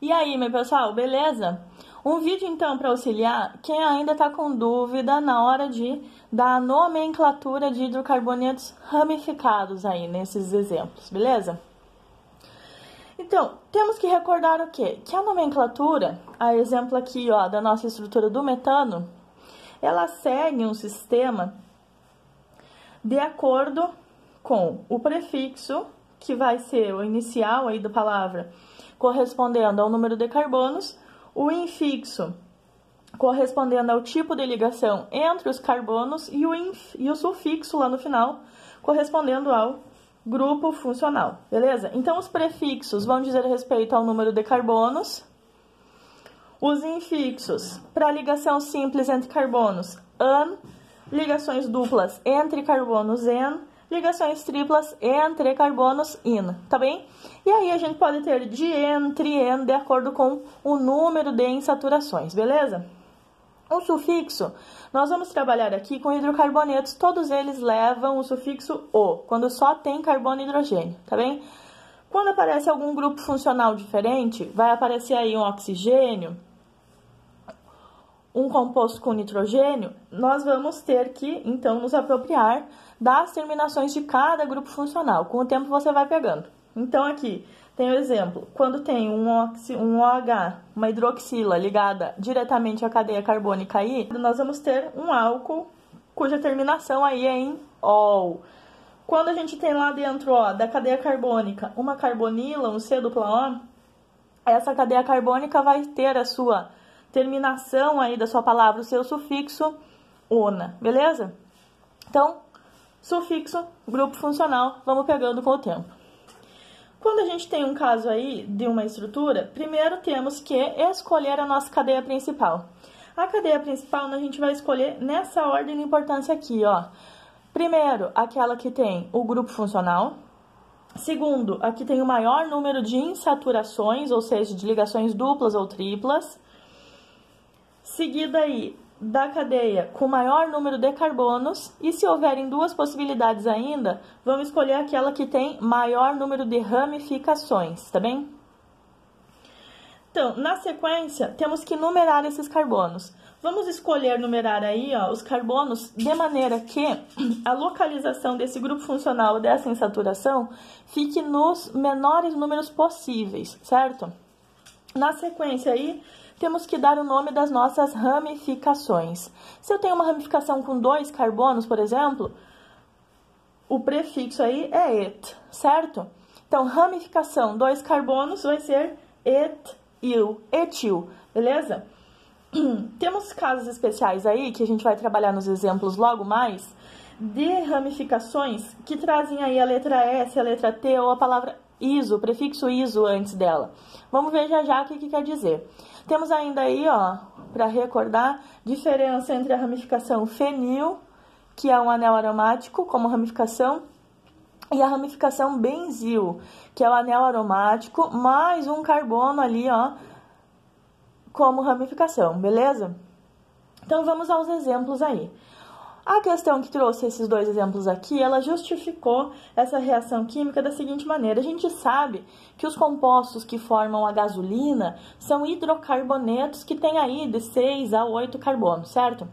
E aí, meu pessoal, beleza? Um vídeo então para auxiliar quem ainda está com dúvida na hora da nomenclatura de hidrocarbonetos ramificados aí nesses exemplos, beleza? Então, temos que recordar o quê? Que a nomenclatura, a exemplo aqui ó, da nossa estrutura do metano, ela segue um sistema de acordo com o prefixo, que vai ser o inicial aí da palavra, correspondendo ao número de carbonos, o infixo, correspondendo ao tipo de ligação entre os carbonos, e o sufixo lá no final, correspondendo ao grupo funcional, beleza? Então, os prefixos vão dizer respeito ao número de carbonos, os infixos, para ligação simples entre carbonos, an, ligações duplas entre carbonos, en, ligações triplas entre carbonos, in, tá bem? E aí a gente pode ter dien, trien, de acordo com o número de insaturações, beleza? O sufixo, nós vamos trabalhar aqui com hidrocarbonetos, todos eles levam o sufixo o, quando só tem carbono e hidrogênio, tá bem? Quando aparece algum grupo funcional diferente, vai aparecer aí um oxigênio, um composto com nitrogênio, nós vamos ter que, então, nos apropriar das terminações de cada grupo funcional. Com o tempo você vai pegando. Então, aqui tem o exemplo. Quando tem um OH, uma hidroxila ligada diretamente à cadeia carbônica aí, nós vamos ter um álcool cuja terminação aí é em ol. Quando a gente tem lá dentro ó, da cadeia carbônica uma carbonila, um C-O, essa cadeia carbônica vai ter a sua terminação aí da sua palavra, o seu sufixo ona, beleza? Então, sufixo, grupo funcional, vamos pegando com o tempo. Quando a gente tem um caso aí de uma estrutura, primeiro temos que escolher a nossa cadeia principal. A cadeia principal a gente vai escolher nessa ordem de importância aqui, ó. Primeiro, aquela que tem o grupo funcional. Segundo, aqui tem o maior número de insaturações, ou seja, de ligações duplas ou triplas. Seguida aí da cadeia com maior número de carbonos, e se houverem duas possibilidades ainda, vamos escolher aquela que tem maior número de ramificações, tá bem? Então, na sequência, temos que numerar esses carbonos. Vamos escolher numerar aí ó, os carbonos de maneira que a localização desse grupo funcional, dessa insaturação, fique nos menores números possíveis, certo? Na sequência aí, temos que dar o nome das nossas ramificações. Se eu tenho uma ramificação com 2 carbonos, por exemplo, o prefixo aí é et, certo? Então, ramificação 2 carbonos vai ser etil, beleza? Temos casos especiais aí, que a gente vai trabalhar nos exemplos logo mais, de ramificações que trazem aí a letra S, a letra T ou a palavra iso, o prefixo iso antes dela. Vamos ver já o que quer dizer. Temos ainda aí, ó, para recordar, diferença entre a ramificação fenil, que é um anel aromático como ramificação, e a ramificação benzil, que é o anel aromático, mais um carbono ali, ó, como ramificação, beleza? Então, vamos aos exemplos aí. A questão que trouxe esses dois exemplos aqui, ela justificou essa reação química da seguinte maneira. A gente sabe que os compostos que formam a gasolina são hidrocarbonetos que têm aí de 6 a 8 carbonos, certo?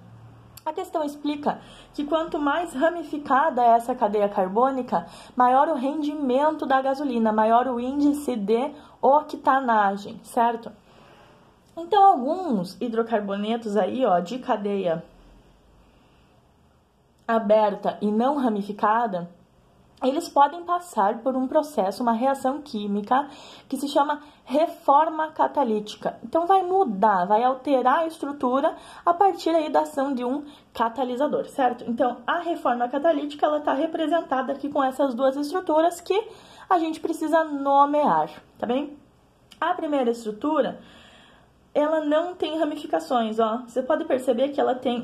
A questão explica que quanto mais ramificada é essa cadeia carbônica, maior o rendimento da gasolina, maior o índice de octanagem, certo? Então, alguns hidrocarbonetos aí, ó, de cadeia aberta e não ramificada, eles podem passar por um processo, uma reação química que se chama reforma catalítica. Então, vai mudar, vai alterar a estrutura a partir aí da ação de um catalisador, certo? Então, a reforma catalítica, ela está representada aqui com essas duas estruturas que a gente precisa nomear, tá bem? A primeira estrutura, ela não tem ramificações, ó. Você pode perceber que ela tem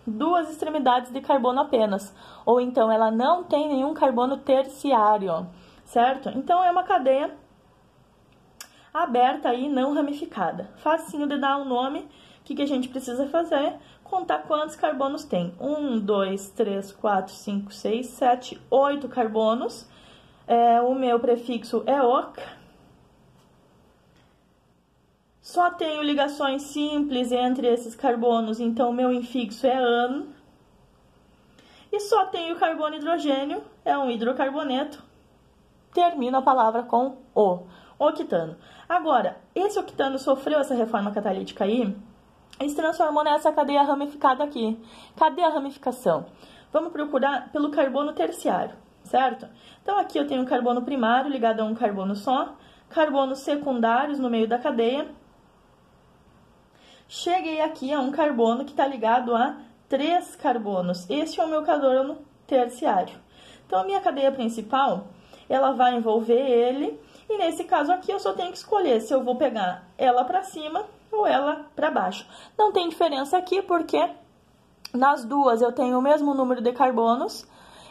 duas extremidades de carbono apenas, ou então ela não tem nenhum carbono terciário, certo? Então, é uma cadeia aberta e não ramificada. Facinho de dar um nome. O que a gente precisa fazer? Contar quantos carbonos tem. 1, 2, 3, 4, 5, 6, 7, 8 carbonos. O meu prefixo é oc. Só tenho ligações simples entre esses carbonos, então meu infixo é AN. E só tenho carbono e hidrogênio, é um hidrocarboneto. Termino a palavra com o, octano. Agora, esse octano sofreu essa reforma catalítica aí e se transformou nessa cadeia ramificada aqui. Cadê a ramificação? Vamos procurar pelo carbono terciário, certo? Então, aqui eu tenho um carbono primário ligado a um carbono só, carbonos secundários no meio da cadeia. Cheguei aqui a um carbono que está ligado a 3 carbonos. Este é o meu carbono terciário. Então, a minha cadeia principal, ela vai envolver ele, e nesse caso aqui eu só tenho que escolher se eu vou pegar ela para cima ou ela para baixo. Não tem diferença aqui, porque nas duas eu tenho o mesmo número de carbonos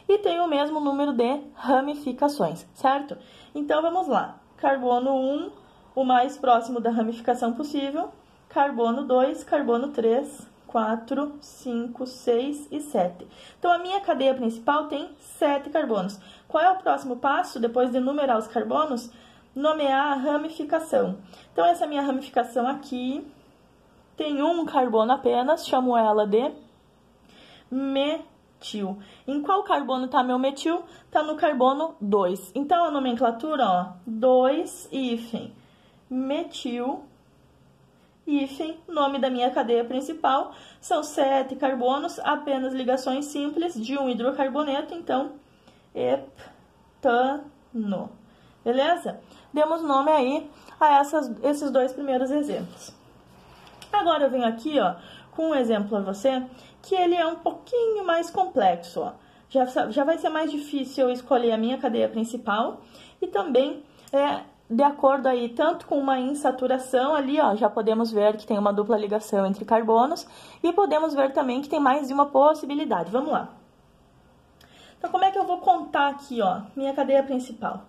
e tenho o mesmo número de ramificações, certo? Então, vamos lá. Carbono 1, o mais próximo da ramificação possível. Carbono 2, carbono 3, 4, 5, 6 e 7. Então, a minha cadeia principal tem 7 carbonos. Qual é o próximo passo, depois de numerar os carbonos? Nomear a ramificação. Então, essa minha ramificação aqui tem um carbono apenas, chamo ela de metil. Em qual carbono está meu metil? Está no carbono 2. Então, a nomenclatura, ó, 2 hífen metil, hífen, nome da minha cadeia principal, são 7 carbonos, apenas ligações simples de um hidrocarboneto, então, heptano. Beleza? Demos nome aí a esses dois primeiros exemplos. Agora eu venho aqui, ó, com um exemplo para você, que ele é um pouquinho mais complexo, ó. Já vai ser mais difícil eu escolher a minha cadeia principal e também de acordo aí tanto com uma insaturação ali, ó, já podemos ver que tem uma dupla ligação entre carbonos e podemos ver também que tem mais de uma possibilidade. Vamos lá. Então, como é que eu vou contar aqui, ó, minha cadeia principal?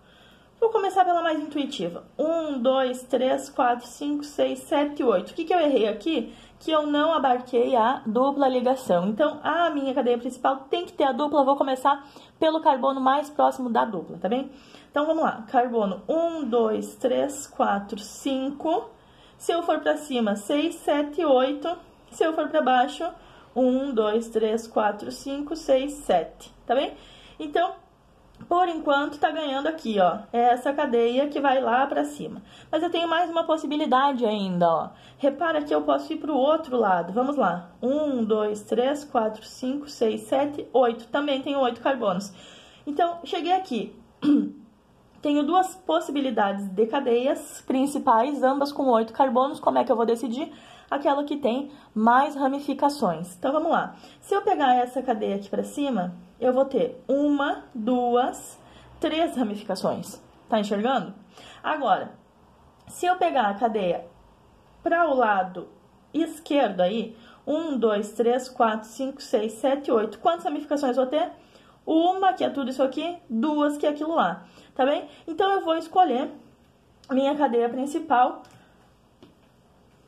Vou começar pela mais intuitiva. 1, 2, 3, 4, 5, 6, 7, 8. O que eu errei aqui? Que eu não abarquei a dupla ligação. Então, a minha cadeia principal tem que ter a dupla. Eu vou começar pelo carbono mais próximo da dupla, tá bem? Então, vamos lá. Carbono 1, 2, 3, 4, 5. Se eu for para cima, 6, 7, 8. Se eu for para baixo, 1, 2, 3, 4, 5, 6, 7. Tá bem? Então, por enquanto, tá ganhando aqui, ó, essa cadeia que vai lá pra cima. Mas eu tenho mais uma possibilidade ainda, ó. Repara que eu posso ir pro outro lado. Vamos lá. 1, 2, 3, 4, 5, 6, 7, 8. Também tenho 8 carbonos. Então, cheguei aqui. Tenho duas possibilidades de cadeias principais, ambas com 8 carbonos. Como é que eu vou decidir? Aquela que tem mais ramificações. Então, vamos lá. Se eu pegar essa cadeia aqui pra cima, eu vou ter 1, 2, 3 ramificações. Tá enxergando? Agora, se eu pegar a cadeia para o lado esquerdo aí, 1, 2, 3, 4, 5, 6, 7, 8. Quantas ramificações eu vou ter? Uma, que é tudo isso aqui, 2, que é aquilo lá. Tá bem? Então, eu vou escolher minha cadeia principal.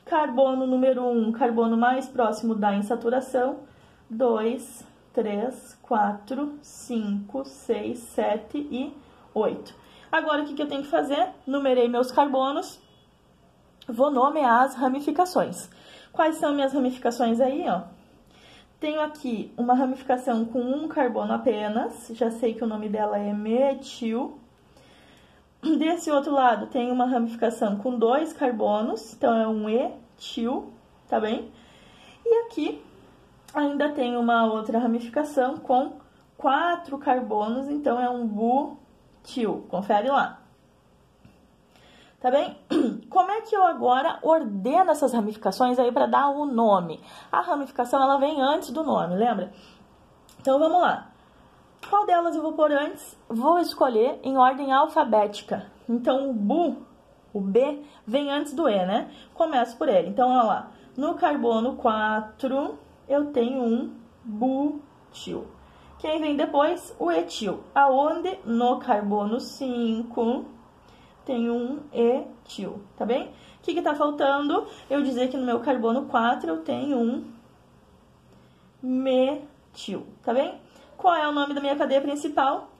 Carbono número 1, carbono mais próximo da insaturação. 2, 3, 4, 5, 6, 7 e 8. Agora, o que eu tenho que fazer? Numerei meus carbonos. Vou nomear as ramificações. Quais são minhas ramificações aí, ó? Tenho aqui uma ramificação com um carbono apenas. Já sei que o nome dela é metil. Desse outro lado, tem uma ramificação com 2 carbonos. Então, é um etil, tá bem? E aqui ainda tem uma outra ramificação com 4 carbonos, então é um butil. Confere lá. Tá bem? Como é que eu agora ordeno essas ramificações aí para dar o nome? A ramificação, ela vem antes do nome, lembra? Então, vamos lá. Qual delas eu vou pôr antes? Vou escolher em ordem alfabética. Então, o B, vem antes do E, né? Começo por ele. Então, olha lá. No carbono 4... eu tenho um butil. Quem vem depois? O etil. Aonde? No carbono 5, tem um etil, tá bem? O que tá faltando? Eu dizer que no meu carbono 4 eu tenho um metil, tá bem? Qual é o nome da minha cadeia principal?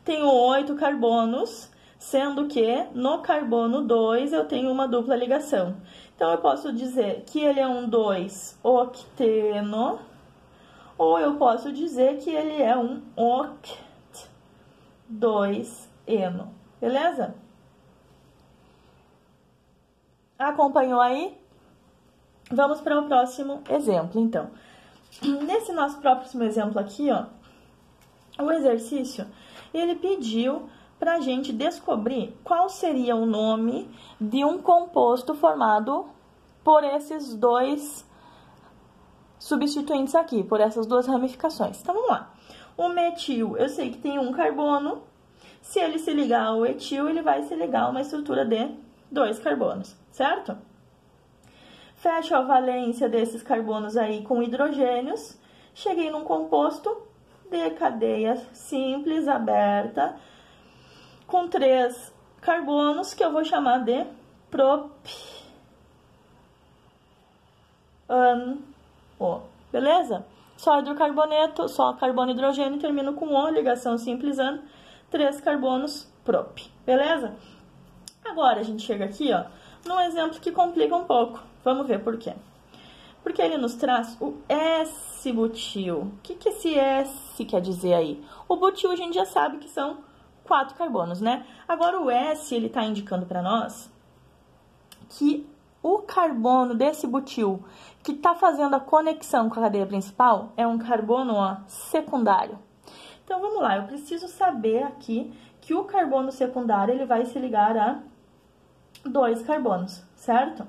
Tenho 8 carbonos, sendo que no carbono 2 eu tenho uma dupla ligação. Então, eu posso dizer que ele é um 2-octeno, ou eu posso dizer que ele é um oct-2-eno, beleza? Acompanhou aí? Vamos para o próximo exemplo, então. Nesse nosso próximo exemplo aqui, ó, o exercício, ele pediu para a gente descobrir qual seria o nome de um composto formado por esses dois substituintes aqui, por essas duas ramificações. Então, vamos lá. O metil, eu sei que tem um carbono. Se ele se ligar ao etil, ele vai se ligar a uma estrutura de 2 carbonos, certo? Fecho a valência desses carbonos aí com hidrogênios. Cheguei num composto de cadeia simples, aberta, com 3 carbonos, que eu vou chamar de propano. Beleza? Só hidrocarboneto, só carbono e hidrogênio, termino com O, ligação simples ano, 3 carbonos, prop. Beleza? Agora, a gente chega aqui, ó, num exemplo que complica um pouco. Vamos ver por quê. Porque ele nos traz o S-butil. O que esse S quer dizer aí? O butil a gente já sabe que são 4 carbonos, né? Agora, o S, ele tá indicando para nós que o carbono desse butil que está fazendo a conexão com a cadeia principal é um carbono, ó, secundário. Então, vamos lá. Eu preciso saber aqui que o carbono secundário ele vai se ligar a 2 carbonos, certo?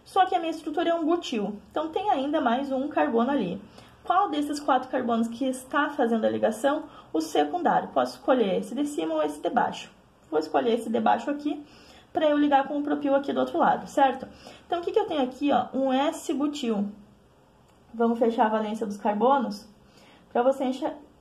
Só que a minha estrutura é um butil, então tem ainda mais um carbono ali. Qual desses 4 carbonos que está fazendo a ligação? O secundário. Posso escolher esse de cima ou esse de baixo. Vou escolher esse de baixo aqui, para eu ligar com o propil aqui do outro lado, certo? Então, o que eu tenho aqui, ó? Um S-butil. Vamos fechar a valência dos carbonos, para você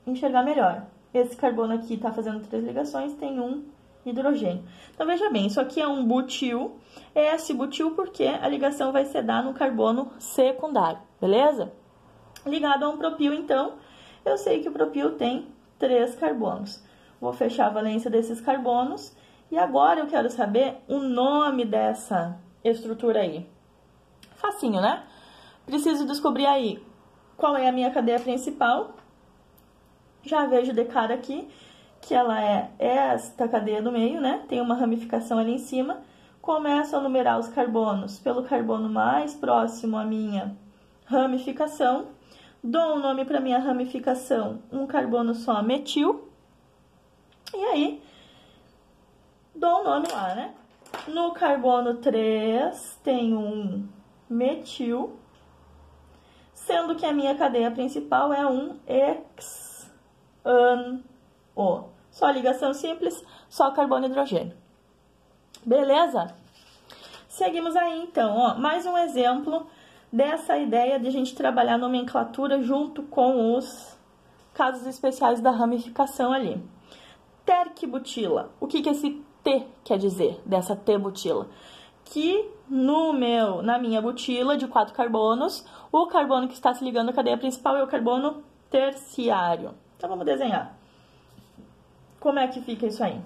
enxergar melhor. Esse carbono aqui está fazendo 3 ligações, tem um hidrogênio. Então, veja bem, isso aqui é um butil, S-butil, porque a ligação vai se dar no carbono secundário, beleza? Ligado a um propil, então, eu sei que o propil tem 3 carbonos. Vou fechar a valência desses carbonos, e agora eu quero saber o nome dessa estrutura aí. Facinho, né? Preciso descobrir aí qual é a minha cadeia principal. Já vejo de cara aqui que ela é esta cadeia do meio, né? Tem uma ramificação ali em cima. Começo a numerar os carbonos pelo carbono mais próximo à minha ramificação. Dou um nome para minha ramificação, um carbono só, metil. E aí, dou um nome lá, né? No carbono 3 tem um metil, sendo que a minha cadeia principal é um hexano. Só ligação simples, só carbono e hidrogênio. Beleza? Seguimos aí, então, ó, mais um exemplo dessa ideia de a gente trabalhar nomenclatura junto com os casos especiais da ramificação ali. Terquibutila. O que esse T quer dizer, dessa T-butila? Que na minha butila de 4 carbonos, o carbono que está se ligando à cadeia principal é o carbono terciário. Então, vamos desenhar. Como é que fica isso aí?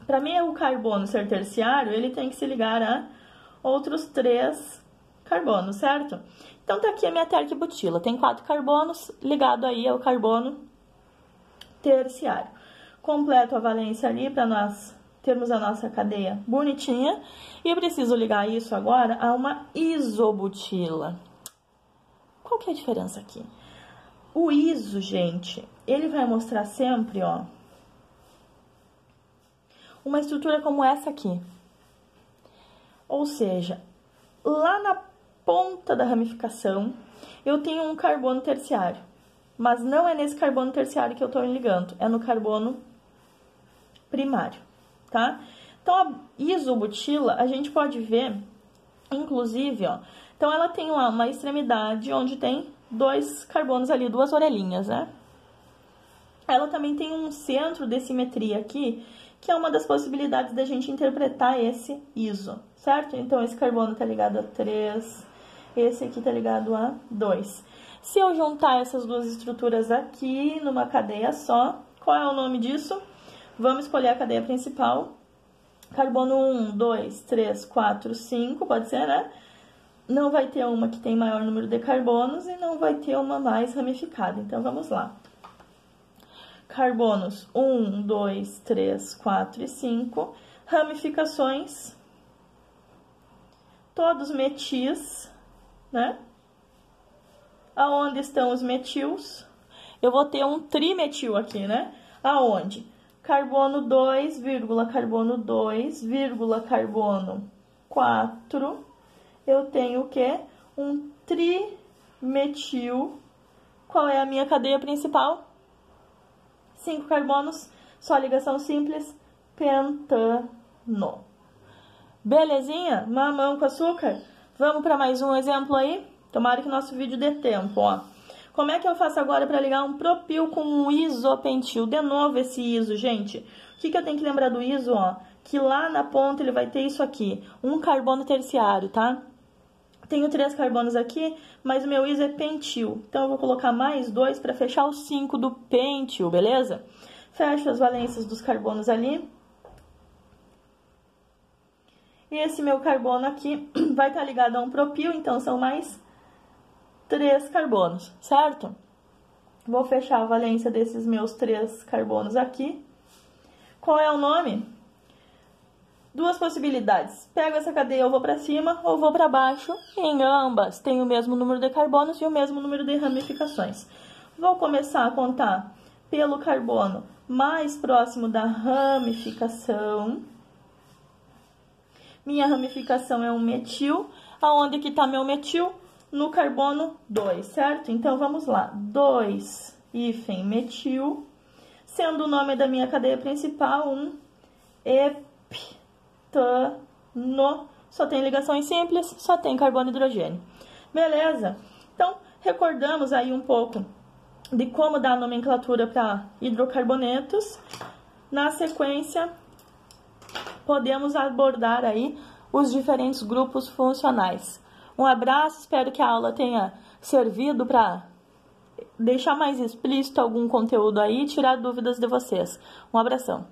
Para mim, o carbono ser terciário, ele tem que se ligar a outros 3 carbonos, certo? Então, tá aqui a minha terquibutila. Tem 4 carbonos, ligado aí ao carbono terciário. Completo a valência ali para nós termos a nossa cadeia bonitinha. E preciso ligar isso agora a uma isobutila. Qual que é a diferença aqui? O iso, gente, ele vai mostrar sempre, ó, uma estrutura como essa aqui. Ou seja, lá na ponta da ramificação, eu tenho um carbono terciário. Mas não é nesse carbono terciário que eu estou ligando, é no carbono primário, tá? Então, a isobutila, a gente pode ver, inclusive, ó, então ela tem lá uma extremidade onde tem 2 carbonos ali, 2 orelhinhas, né? Ela também tem um centro de simetria aqui, que é uma das possibilidades da gente interpretar esse iso, certo? Então, esse carbono está ligado a 3, esse aqui está ligado a 2. Se eu juntar essas duas estruturas aqui numa cadeia só, qual é o nome disso? Vamos escolher a cadeia principal, Carbono 1, 2, 3, 4, 5, pode ser, né? Não vai ter uma que tem maior número de carbonos e não vai ter uma mais ramificada. Então, vamos lá. Carbonos 1, 2, 3, 4 e 5. Ramificações, todos metis, né? Aonde estão os metils? Eu vou ter um trimetil aqui, né? Aonde? Carbono 2, carbono 2, carbono 4. Eu tenho o quê? Um trimetil. Qual é a minha cadeia principal? 5 carbonos, só ligação simples, pentano. Belezinha? Mamão com açúcar? Vamos para mais um exemplo aí? Tomara que nosso vídeo dê tempo, ó. Como é que eu faço agora para ligar um propil com um isopentil? De novo esse iso, gente. O que eu tenho que lembrar do iso, ó? Que lá na ponta ele vai ter isso aqui, um carbono terciário, tá? Tenho 3 carbonos aqui, mas o meu iso é pentil. Então, eu vou colocar mais 2 para fechar os 5 do pentil, beleza? Fecho as valências dos carbonos ali. E esse meu carbono aqui vai estar ligado a um propil, então são mais 3 carbonos, certo? Vou fechar a valência desses meus 3 carbonos aqui. Qual é o nome? Duas possibilidades. Pego essa cadeia, eu vou para cima ou vou para baixo. Em ambas tem o mesmo número de carbonos e o mesmo número de ramificações. Vou começar a contar pelo carbono mais próximo da ramificação. Minha ramificação é um metil. Aonde que está meu metil? No carbono 2, certo? Então, vamos lá. 2 hífen metil, sendo o nome da minha cadeia principal um heptano. Só tem ligações simples, só tem carbono e hidrogênio. Beleza? Então, recordamos aí um pouco de como dar a nomenclatura para hidrocarbonetos. Na sequência, podemos abordar aí os diferentes grupos funcionais. Um abraço, espero que a aula tenha servido para deixar mais explícito algum conteúdo aí e tirar dúvidas de vocês. Um abração.